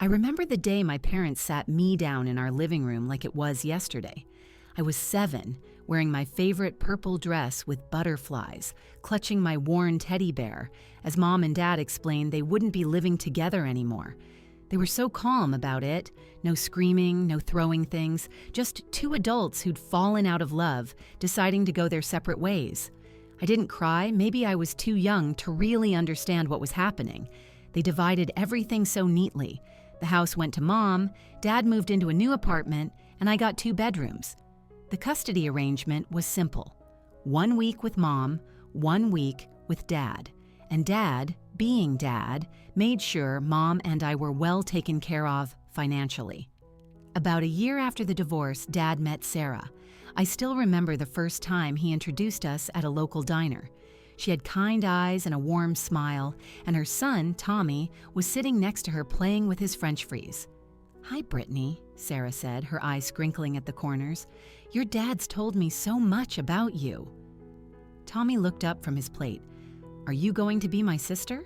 I remember the day my parents sat me down in our living room like it was yesterday. I was 7, wearing my favorite purple dress with butterflies, clutching my worn teddy bear, as Mom and Dad explained they wouldn't be living together anymore. They were so calm about it, no screaming, no throwing things, just two adults who'd fallen out of love, deciding to go their separate ways. I didn't cry, maybe I was too young to really understand what was happening. They divided everything so neatly. The house went to Mom, Dad moved into a new apartment, and I got 2 bedrooms. The custody arrangement was simple. 1 week with Mom, 1 week with Dad. And Dad, being Dad, made sure Mom and I were well taken care of financially. About a year after the divorce, Dad met Sarah. I still remember the first time he introduced us at a local diner. She had kind eyes and a warm smile, and her son, Tommy, was sitting next to her playing with his French fries. "Hi, Brittany," Sarah said, her eyes sprinkling at the corners. "Your dad's told me so much about you." Tommy looked up from his plate. "Are you going to be my sister?"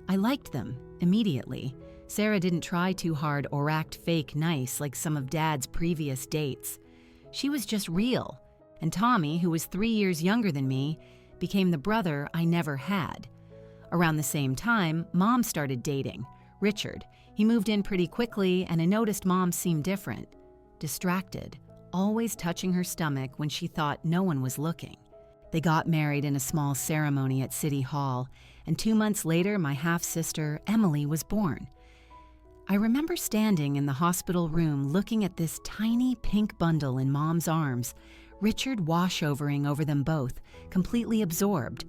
I liked them immediately. Sarah didn't try too hard or act fake nice like some of Dad's previous dates. She was just real. And Tommy, who was 3 years younger than me, became the brother I never had. Around the same time, Mom started dating Richard. He moved in pretty quickly, and I noticed Mom seemed different. Distracted, always touching her stomach when she thought no one was looking. They got married in a small ceremony at City Hall, and 2 months later, my half-sister, Emily, was born. I remember standing in the hospital room looking at this tiny pink bundle in Mom's arms, Richard washovering over them both, completely absorbed.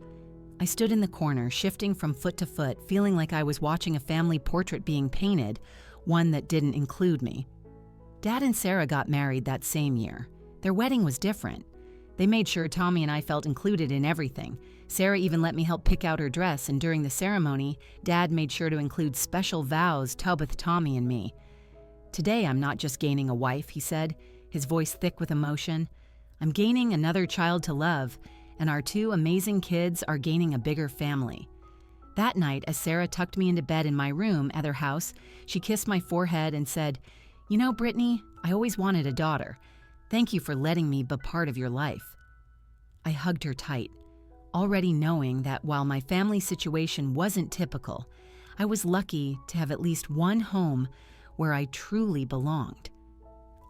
I stood in the corner, shifting from foot to foot, feeling like I was watching a family portrait being painted, one that didn't include me. Dad and Sarah got married that same year. Their wedding was different. They made sure Tommy and I felt included in everything. Sarah even let me help pick out her dress, and during the ceremony, Dad made sure to include special vows to with Tommy and me. "Today I'm not just gaining a wife," he said, his voice thick with emotion. "I'm gaining another child to love, and our 2 amazing kids are gaining a bigger family." That night, as Sarah tucked me into bed in my room at her house, she kissed my forehead and said, "You know, Brittany, I always wanted a daughter. Thank you for letting me be part of your life." I hugged her tight, already knowing that while my family situation wasn't typical, I was lucky to have at least one home where I truly belonged.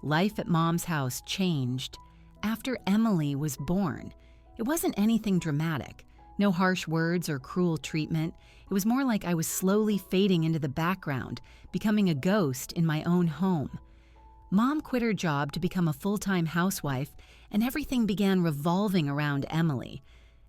Life at Mom's house changed after Emily was born. It wasn't anything dramatic, no harsh words or cruel treatment. It was more like I was slowly fading into the background, becoming a ghost in my own home. Mom quit her job to become a full-time housewife, and everything began revolving around Emily.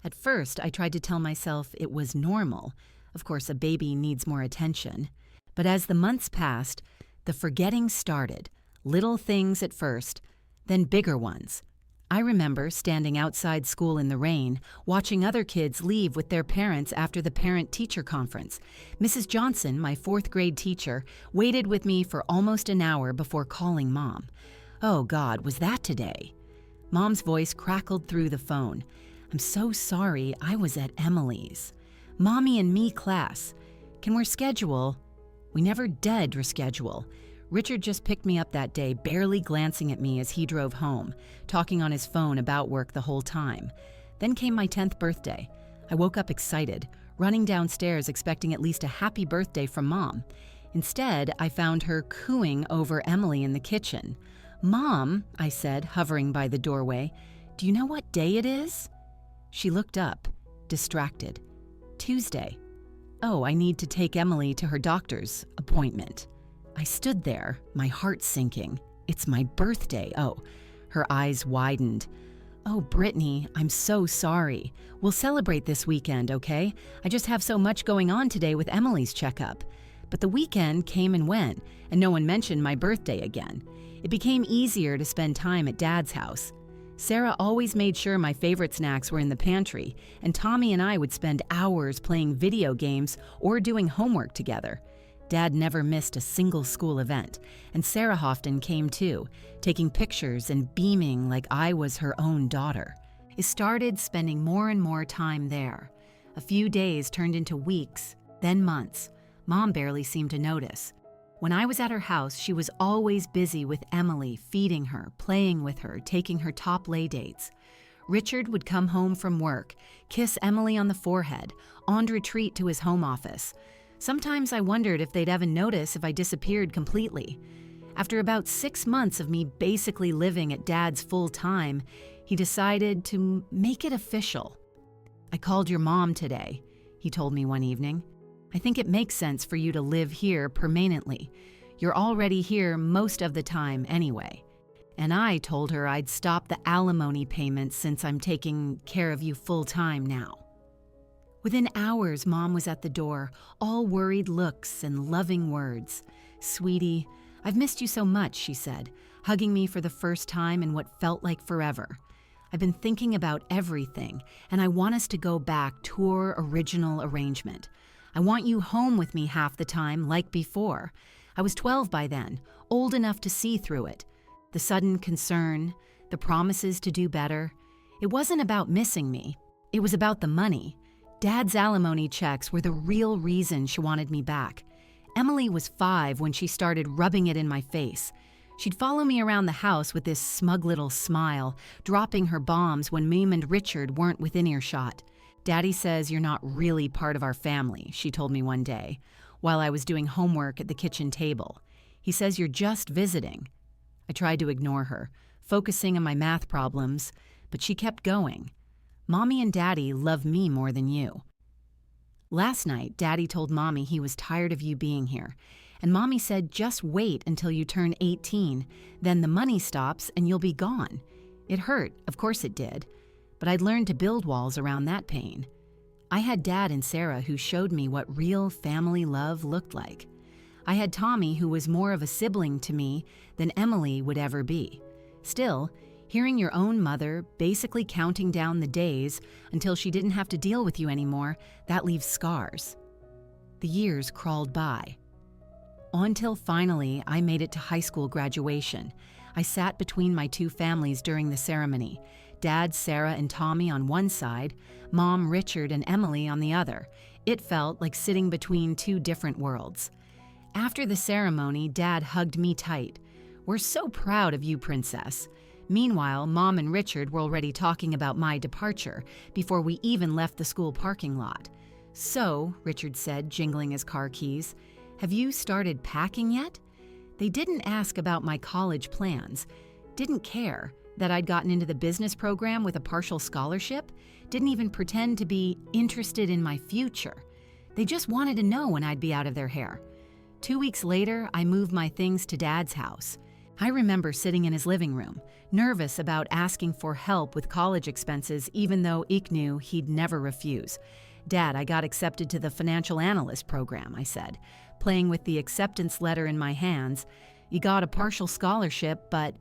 At first, I tried to tell myself it was normal. Of course, a baby needs more attention. But as the months passed, the forgetting started. Little things at first, then bigger ones. I remember standing outside school in the rain, watching other kids leave with their parents after the parent-teacher conference. Mrs. Johnson, my 4th grade teacher, waited with me for almost an hour before calling Mom. Oh God, was that today? Mom's voice crackled through the phone. "I'm so sorry, I was at Emily's. Mommy and me class. Can we schedule?" We never did reschedule. Richard just picked me up that day, barely glancing at me as he drove home, talking on his phone about work the whole time. Then came my 10th birthday. I woke up excited, running downstairs expecting at least a happy birthday from Mom. Instead, I found her cooing over Emily in the kitchen. "Mom," I said, hovering by the doorway, "do you know what day it is?" She looked up, distracted. "Tuesday." "Oh, I need to take Emily to her doctor's appointment." I stood there, my heart sinking. "It's my birthday." Oh, her eyes widened. "Oh, Brittany, I'm so sorry. We'll celebrate this weekend, okay? I just have so much going on today with Emily's checkup." But the weekend came and went, and no one mentioned my birthday again. It became easier to spend time at Dad's house. Sarah always made sure my favorite snacks were in the pantry, and Tommy and I would spend hours playing video games or doing homework together. Dad never missed a single school event, and Sarah often came too, taking pictures and beaming like I was her own daughter. I started spending more and more time there. A few days turned into weeks, then months. Mom barely seemed to notice. When I was at her house, she was always busy with Emily, feeding her, playing with her, taking her top lay dates. Richard would come home from work, kiss Emily on the forehead, en retreat to his home office. Sometimes I wondered if they'd ever notice if I disappeared completely. After about 6 months of me basically living at Dad's full time, he decided to make it official. "I called your mom today," he told me one evening. "I think it makes sense for you to live here permanently. You're already here most of the time anyway." And I told her I'd stop the alimony payments since I'm taking care of you full-time now. Within hours, Mom was at the door, all worried looks and loving words. "Sweetie, I've missed you so much," she said, hugging me for the first time in what felt like forever. "I've been thinking about everything, and I want us to go back to our original arrangement. I want you home with me half the time like before. I was 12 by then, old enough to see through it. The sudden concern, the promises to do better. It wasn't about missing me. It was about the money. Dad's alimony checks were the real reason she wanted me back. Emily was 5 when she started rubbing it in my face. She'd follow me around the house with this smug little smile, dropping her bombs when Mim and Richard weren't within earshot. "Daddy says you're not really part of our family," she told me one day, while I was doing homework at the kitchen table. "He says you're just visiting." I tried to ignore her, focusing on my math problems, but she kept going. "Mommy and Daddy love me more than you." Last night, Daddy told Mommy he was tired of you being here, and Mommy said just wait until you turn 18, then the money stops and you'll be gone. It hurt, of course it did, but I'd learned to build walls around that pain. I had Dad and Sarah who showed me what real family love looked like. I had Tommy, who was more of a sibling to me than Emily would ever be. Still, hearing your own mother basically counting down the days until she didn't have to deal with you anymore, that leaves scars. The years crawled by. Until finally I made it to high school graduation. I sat between my two families during the ceremony. Dad, Sarah, and Tommy on one side, Mom, Richard, and Emily on the other. It felt like sitting between two different worlds. After the ceremony, Dad hugged me tight. "We're so proud of you, Princess." Meanwhile, Mom and Richard were already talking about my departure before we even left the school parking lot. "So," Richard said, jingling his car keys, "have you started packing yet?" They didn't ask about my college plans, didn't care that I'd gotten into the business program with a partial scholarship, didn't even pretend to be interested in my future. They just wanted to know when I'd be out of their hair. 2 weeks later, I moved my things to Dad's house. I remember sitting in his living room, nervous about asking for help with college expenses even though Ike knew he'd never refuse. "Dad, I got accepted to the financial analyst program," I said, playing with the acceptance letter in my hands. "You got a partial scholarship, but..."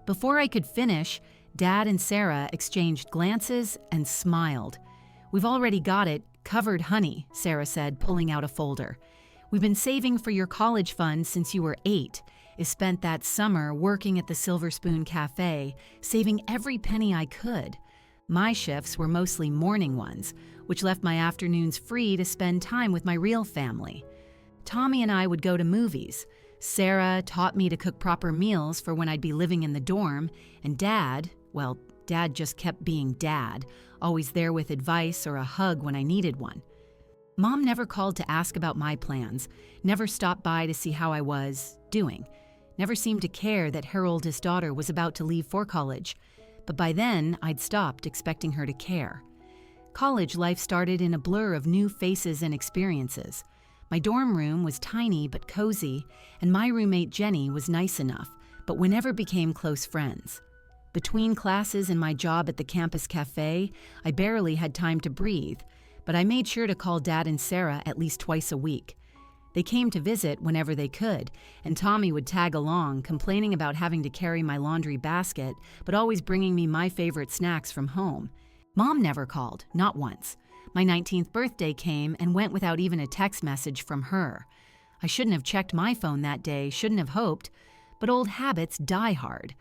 Before I could finish, Dad and Sarah exchanged glances and smiled. "We've already got it covered, honey," Sarah said, pulling out a folder. "We've been saving for your college fund since you were 8. I spent that summer working at the Silver Spoon Cafe, saving every penny I could. My shifts were mostly morning ones, which left my afternoons free to spend time with my real family. Tommy and I would go to movies. Sarah taught me to cook proper meals for when I'd be living in the dorm, and Dad, well, Dad just kept being Dad, always there with advice or a hug when I needed one. Mom never called to ask about my plans, never stopped by to see how I was doing, never seemed to care that her oldest daughter was about to leave for college, but by then I'd stopped expecting her to care. College life started in a blur of new faces and experiences. My dorm room was tiny but cozy, and my roommate Jenny was nice enough, but we never became close friends. Between classes and my job at the campus cafe, I barely had time to breathe, but I made sure to call Dad and Sarah at least twice a week. They came to visit whenever they could, and Tommy would tag along, complaining about having to carry my laundry basket, but always bringing me my favorite snacks from home. Mom never called, not once. My 19th birthday came and went without even a text message from her. I shouldn't have checked my phone that day, shouldn't have hoped, but old habits die hard.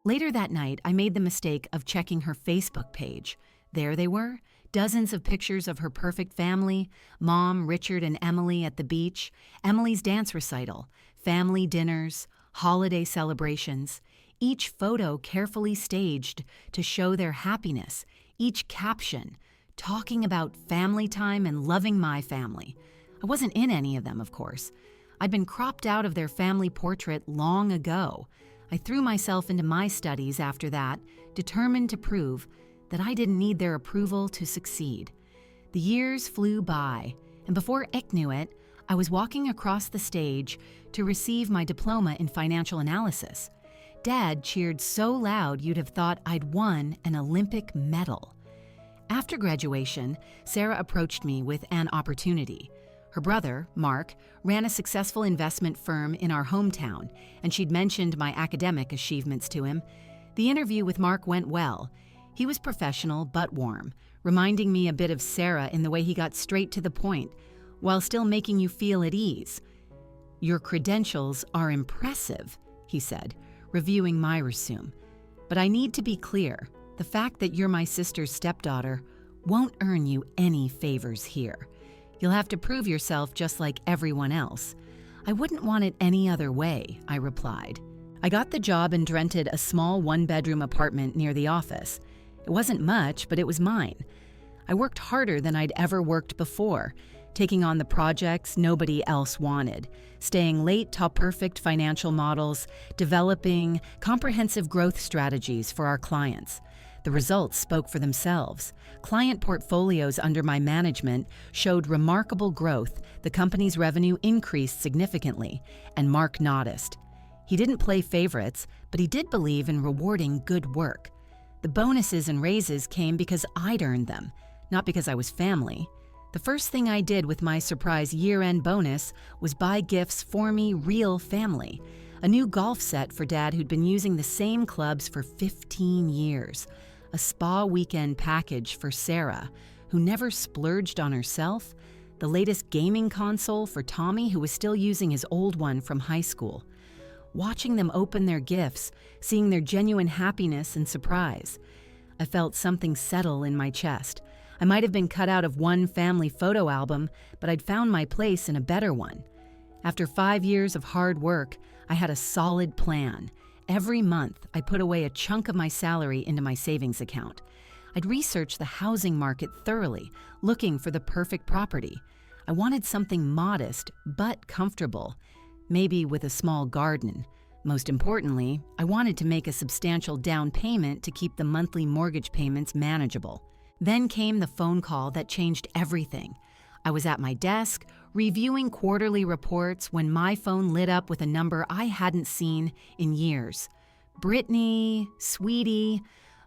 Later that night, I made the mistake of checking her Facebook page. There they were, dozens of pictures of her perfect family, Mom, Richard, and Emily at the beach, Emily's dance recital, family dinners, holiday celebrations, each photo carefully staged to show their happiness, each caption talking about family time and loving my family. I wasn't in any of them, of course. I'd been cropped out of their family portrait long ago. I threw myself into my studies after that, determined to prove that I didn't need their approval to succeed. The years flew by, and before Ick knew it, I was walking across the stage to receive my diploma in financial analysis. Dad cheered so loud you'd have thought I'd won an Olympic medal. After graduation, Sarah approached me with an opportunity. Her brother, Mark, ran a successful investment firm in our hometown, and she'd mentioned my academic achievements to him. The interview with Mark went well. He was professional but warm, reminding me a bit of Sarah in the way he got straight to the point, while still making you feel at ease. "Your credentials are impressive," he said, reviewing my resume. "But I need to be clear, the fact that you're my sister's stepdaughter won't earn you any favors here. You'll have to prove yourself just like everyone else." "I wouldn't want it any other way," I replied. I got the job and rented a small one-bedroom apartment near the office. It wasn't much, but it was mine. I worked harder than I'd ever worked before, taking on the projects nobody else wanted, staying late to perfect financial models, developing comprehensive growth strategies for our clients. The results spoke for themselves. Client portfolios under my management showed remarkable growth, the company's revenue increased significantly, and Mark noticed. He didn't play favorites, but he did believe in rewarding good work. The bonuses and raises came because I'd earned them, not because I was family. The first thing I did with my surprise year-end bonus was buy gifts for me real family. A new golf set for Dad who'd been using the same clubs for 15 years. A spa weekend package for Sarah, who never splurged on herself. The latest gaming console for Tommy, who was still using his old one from high school. Watching them open their gifts, seeing their genuine happiness and surprise, I felt something settle in my chest. I might have been cut out of one family photo album, but I'd found my place in a better one. After 5 years of hard work, I had a solid plan. Every month, I put away a chunk of my salary into my savings account. I'd research the housing market thoroughly, looking for the perfect property. I wanted something modest but comfortable, maybe with a small garden. Most importantly, I wanted to make a substantial down payment to keep the monthly mortgage payments manageable. Then came the phone call that changed everything. I was at my desk, reviewing quarterly reports when my phone lit up with a number I hadn't seen in years. "Brittany, sweetie."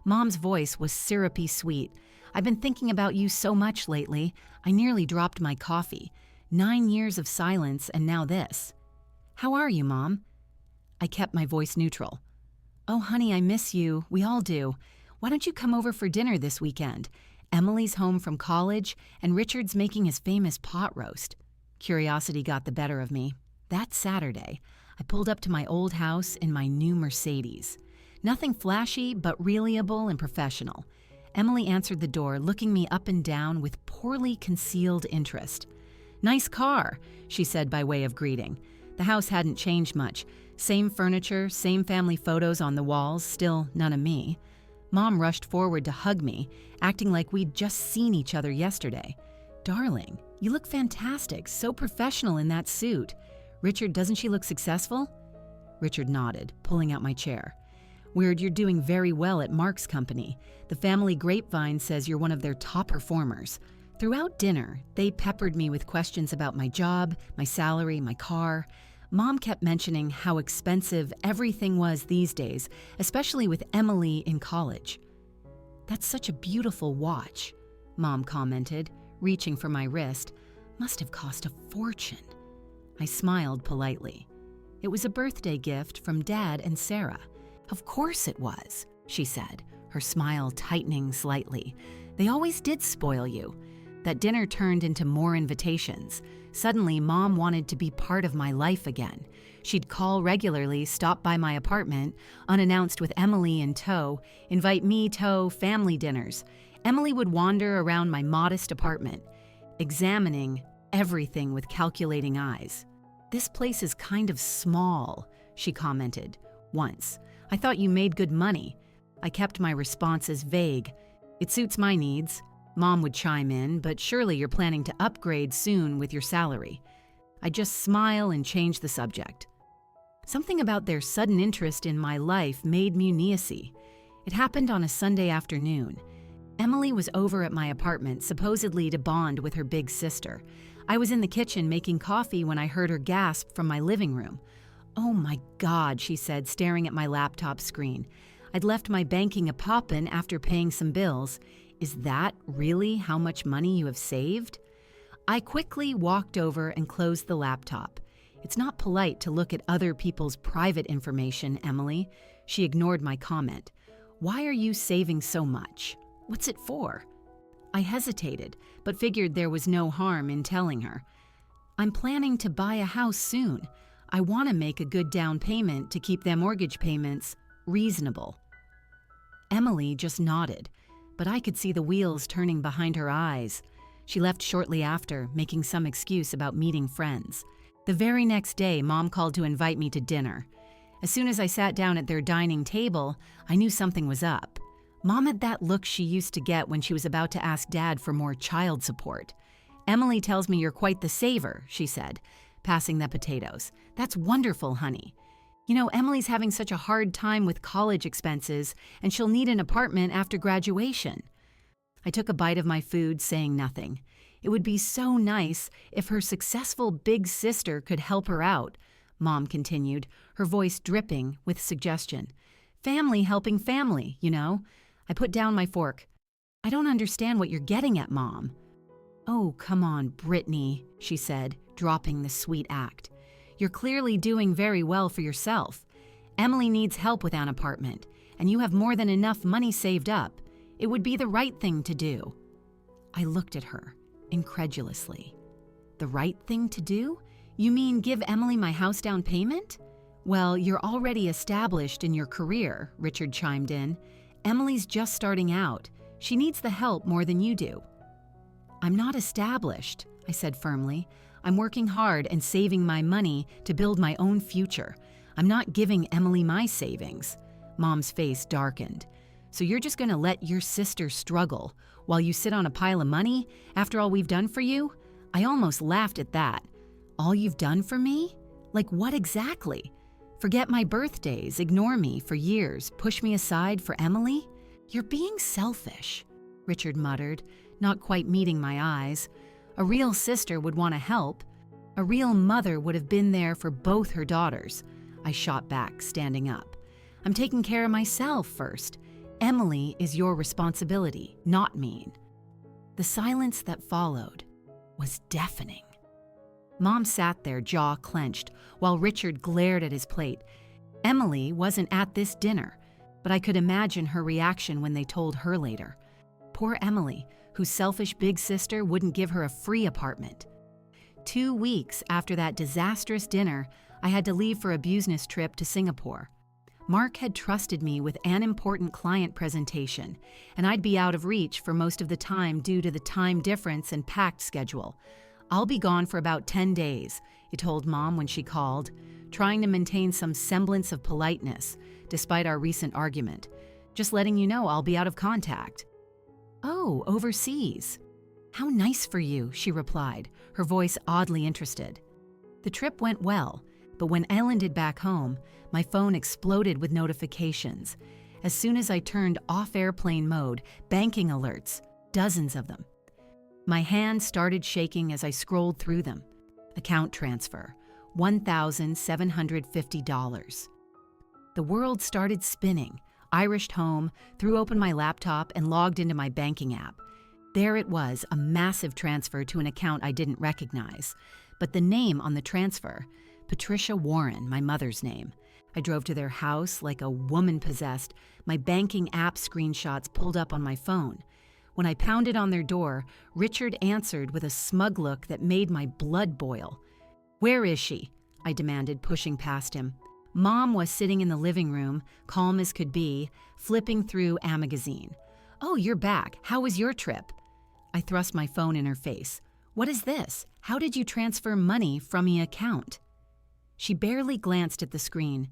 Mom's voice was syrupy sweet. "I've been thinking about you so much lately, I nearly dropped my coffee. 9 years of silence and now this." "How are you, Mom?" I kept my voice neutral. "Oh, honey, I miss you. We all do. Why don't you come over for dinner this weekend? Emily's home from college, and Richard's making his famous pot roast." Curiosity got the better of me. That Saturday, I pulled up to my old house in my new Mercedes. Nothing flashy, but reliable and professional. Emily answered the door, looking me up and down with poorly concealed interest. "Nice car," she said by way of greeting. The house hadn't changed much. Same furniture, same family photos on the walls, still none of me. Mom rushed forward to hug me, acting like we'd just seen each other yesterday. "Darling, you look fantastic, so professional in that suit. Richard, doesn't she look successful?" Richard nodded, pulling out my chair. "Weird, you're doing very well at Mark's company. The family grapevine says you're one of their top performers." Throughout dinner, they peppered me with questions about my job, my salary, my car. Mom kept mentioning how expensive everything was these days, especially with Emily in college. "That's such a beautiful watch," Mom commented, reaching for my wrist. "Must have cost a fortune." I smiled politely. It was a birthday gift from Dad and Sarah. "Of course it was," she said, her smile tightening slightly. "They always did spoil you." That dinner turned into more invitations. Suddenly, Mom wanted to be part of my life again. She'd call regularly, stop by my apartment, unannounced with Emily in tow, invite me to family dinners. Emily would wander around my modest apartment, examining everything with calculating eyes. "This place is kind of small," she commented once. "I thought you made good money." I kept my responses vague. "It suits my needs." Mom would chime in, "But surely you're planning to upgrade soon with your salary." I'd just smile and change the subject. Something about their sudden interest in my life made me uneasy. It happened on a Sunday afternoon. Emily was over at my apartment, supposedly to bond with her big sister. I was in the kitchen making coffee when I heard her gasp from my living room. "Oh my God," she said, staring at my laptop screen. I'd left my banking a-poppin' after paying some bills. "Is that really how much money you have saved?" I quickly walked over and closed the laptop. "It's not polite to look at other people's private information, Emily." She ignored my comment. "Why are you saving so much? What's it for?" I hesitated, but figured there was no harm in telling her. "I'm planning to buy a house soon. I want to make a good down payment to keep their mortgage payments reasonable." Emily just nodded, but I could see the wheels turning behind her eyes. She left shortly after, making some excuse about meeting friends. The very next day, Mom called to invite me to dinner. As soon as I sat down at their dining table, I knew something was up. Mom had that look she used to get when she was about to ask Dad for more child support. "Emily tells me you're quite the saver," she said, passing the potatoes. "That's wonderful, honey. You know, Emily's having such a hard time with college expenses, and she'll need an apartment after graduation." I took a bite of my food, saying nothing. It would be so nice if her successful big sister could help her out, Mom continued, her voice dripping with suggestion. "Family helping family, you know." I put down my fork. "I don't understand what you're getting at, Mom." "Oh, come on, Brittany," she said, dropping the sweet act. "You're clearly doing very well for yourself. Emily needs help with an apartment, and you have more than enough money saved up. It would be the right thing to do." I looked at her, incredulously. "The right thing to do? You mean give Emily my house down payment?" "Well, you're already established in your career," Richard chimed in. "Emily's just starting out. She needs the help more than you do." "I'm not established," I said firmly. "I'm working hard and saving my money to build my own future. I'm not giving Emily my savings." Mom's face darkened. "So you're just going to let your sister struggle while you sit on a pile of money after all we've done for you?" I almost laughed at that. "All you've done for me? Like what exactly? Forget my birthdays, ignore me for years, push me aside for Emily? You're being selfish," Richard muttered, not quite meeting my eyes. "A real sister would want to help. A real mother would have been there for both her daughters." I shot back, standing up. "I'm taking care of myself first. Emily is your responsibility, not mine." The silence that followed was deafening. Mom sat there, jaw clenched, while Richard glared at his plate. Emily wasn't at this dinner, but I could imagine her reaction when they told her later. Poor Emily, whose selfish big sister wouldn't give her a free apartment. 2 weeks after that disastrous dinner, I had to leave for a business trip to Singapore. Mark had trusted me with an important client presentation, and I'd be out of reach for most of the time due to the time difference and packed schedule. "I'll be gone for about 10 days, he told Mom when she called, trying to maintain some semblance of politeness, despite our recent argument. "Just letting you know I'll be out of contact." "Oh, overseas. How nice for you," she replied, her voice oddly interested. The trip went well, but when I landed back home, my phone exploded with notifications. As soon as I turned off airplane mode, banking alerts, dozens of them. My hand started shaking as I scrolled through them. Account transfer, $1,750. The world started spinning. I rushed home, threw open my laptop, and logged into my banking app. There it was, a massive transfer to an account I didn't recognize. But the name on the transfer, Patricia Warren, my mother's name. I drove to their house like a woman possessed, my banking app screenshots pulled up on my phone. When I pounded on their door, Richard answered with a smug look that made my blood boil. "Where is she?" I demanded, pushing past him. Mom was sitting in the living room, calm as could be, flipping through a magazine. "Oh, you're back. How was your trip?" I thrust my phone in her face. "What is this? How did you transfer money from my account?" She barely glanced at the screen.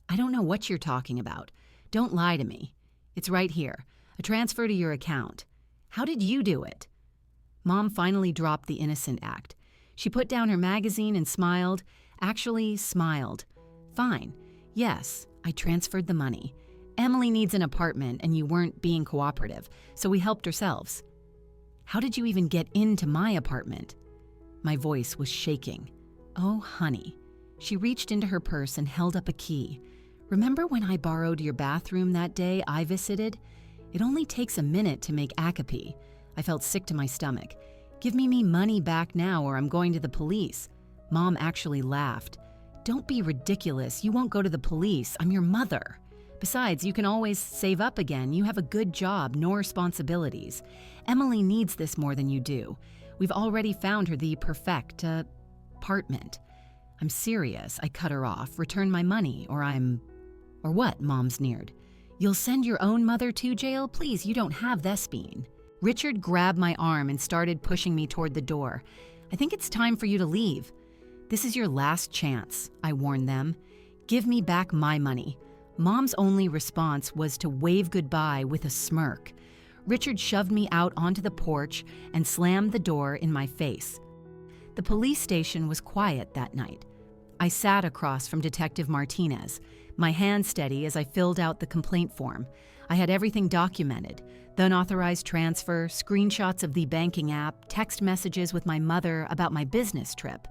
"I don't know what you're talking about. Don't lie to me. It's right here. A transfer to your account. How did you do it?" Mom finally dropped the innocent act. She put down her magazine and smiled. Actually, smiled. "Fine. Yes, I transferred the money. Emily needs an apartment and you weren't being cooperative, so we helped ourselves." "How did you even get into my apartment?" My voice was shaking. "Oh, honey." She reached into her purse and held up a key. "Remember when I borrowed your bathroom that day I visited? It only takes a minute to make akapi." I felt sick to my stomach. "Give me money back now or I'm going to the police." Mom actually laughed. "Don't be ridiculous. You won't go to the police. I'm your mother. Besides, you can always save up again. You have a good job, no responsibilities. Emily needs this more than you do. We've already found her the perfect apartment." "I'm serious," I cut her off. "Return my money or I'm—" "Or what?" Mom sneered. "You'll send your own mother to jail? Please, you don't have Thespine." Richard grabbed my arm and started pushing me toward the door. "I think it's time for you to leave." "This is your last chance," I warned them. "Give me back my money." Mom's only response was to wave goodbye with a smirk. Richard shoved me out onto the porch and slammed the door in my face. The police station was quiet that night. I sat across from Detective Martinez, my hand steady as I filled out the complaint form. I had everything documented: the unauthorized transfer, screenshots of the banking app, text messages with my mother about my business trip.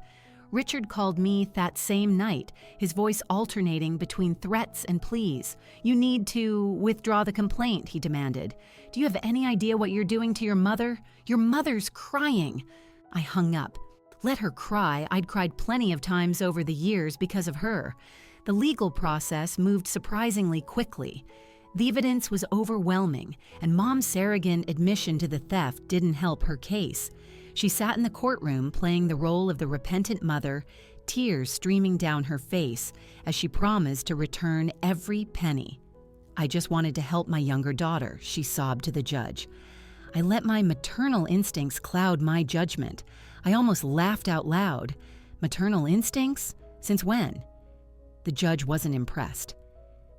Richard called me that same night, his voice alternating between threats and pleas. "You need to withdraw the complaint," he demanded. "Do you have any idea what you're doing to your mother? Your mother's crying." I hung up. Let her cry. I'd cried plenty of times over the years because of her. The legal process moved surprisingly quickly. The evidence was overwhelming, and Mom's surrogate admission to the theft didn't help her case. She sat in the courtroom playing the role of the repentant mother, tears streaming down her face as she promised to return every penny. "I just wanted to help my younger daughter," she sobbed to the judge. I let my maternal instincts cloud my judgment. I almost laughed out loud. "Maternal instincts? Since when?" The judge wasn't impressed.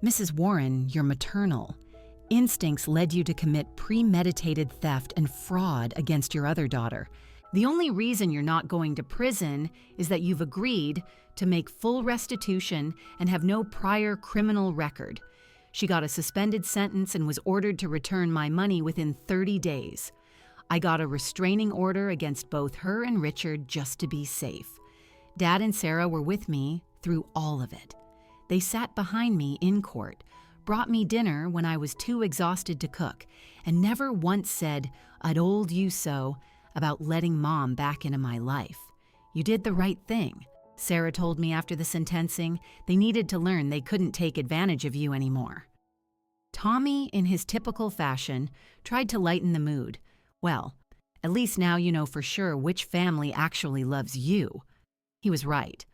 "Mrs. Warren, your maternal instincts led you to commit premeditated theft and fraud against your other daughter. The only reason you're not going to prison is that you've agreed to make full restitution and have no prior criminal record." She got a suspended sentence and was ordered to return my money within 30 days. I got a restraining order against both her and Richard just to be safe. Dad and Sarah were with me through all of it. They sat behind me in court, brought me dinner when I was too exhausted to cook, and never once said, "I told you so," about letting Mom back into my life. "You did the right thing," Sarah told me after the sentencing. They needed to learn they couldn't take advantage of you anymore. Tommy, in his typical fashion, tried to lighten the mood. "Well, at least now you know for sure which family actually loves you." He was right.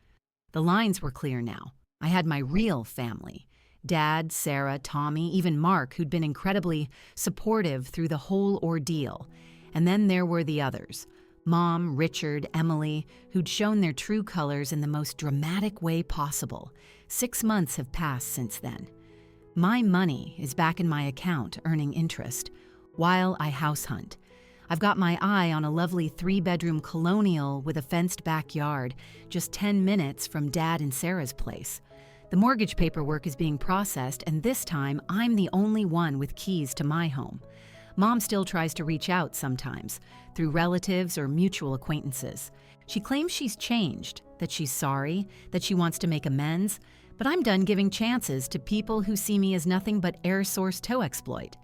The lines were clear now. I had my real family. Dad, Sarah, Tommy, even Mark, who'd been incredibly supportive through the whole ordeal. And then there were the others: Mom, Richard, Emily, who'd shown their true colors in the most dramatic way possible. 6 months have passed since then. My money is back in my account, earning interest, while I house hunt. I've got my eye on a lovely 3-bedroom colonial with a fenced backyard, just 10 minutes from Dad and Sarah's place. The mortgage paperwork is being processed, and this time I'm the only one with keys to my home. Mom still tries to reach out sometimes, through relatives or mutual acquaintances. She claims she's changed, that she's sorry, that she wants to make amends, but I'm done giving chances to people who see me as nothing but air source toe exploit.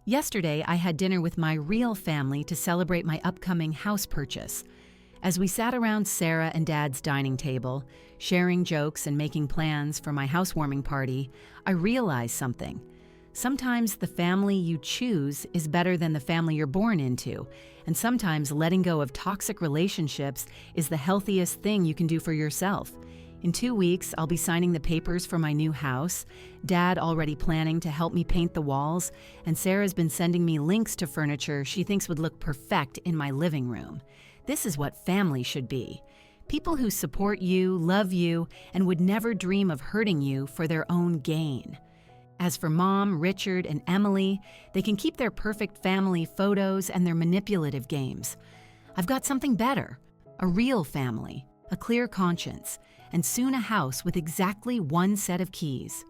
Yesterday, I had dinner with my real family to celebrate my upcoming house purchase. As we sat around Sarah and Dad's dining table, sharing jokes and making plans for my housewarming party, I realized something. Sometimes the family you choose is better than the family you're born into, and sometimes letting go of toxic relationships is the healthiest thing you can do for yourself. In 2 weeks, I'll be signing the papers for my new house, Dad already planning to help me paint the walls, and Sarah's been sending me links to furniture she thinks would look perfect in my living room. This is what family should be. People who support you, love you, and would never dream of hurting you for their own gain. As for Mom, Richard, and Emily, they can keep their perfect family photos and their manipulative games. I've got something better: a real family, a clear conscience, and soon a house with exactly one set of keys.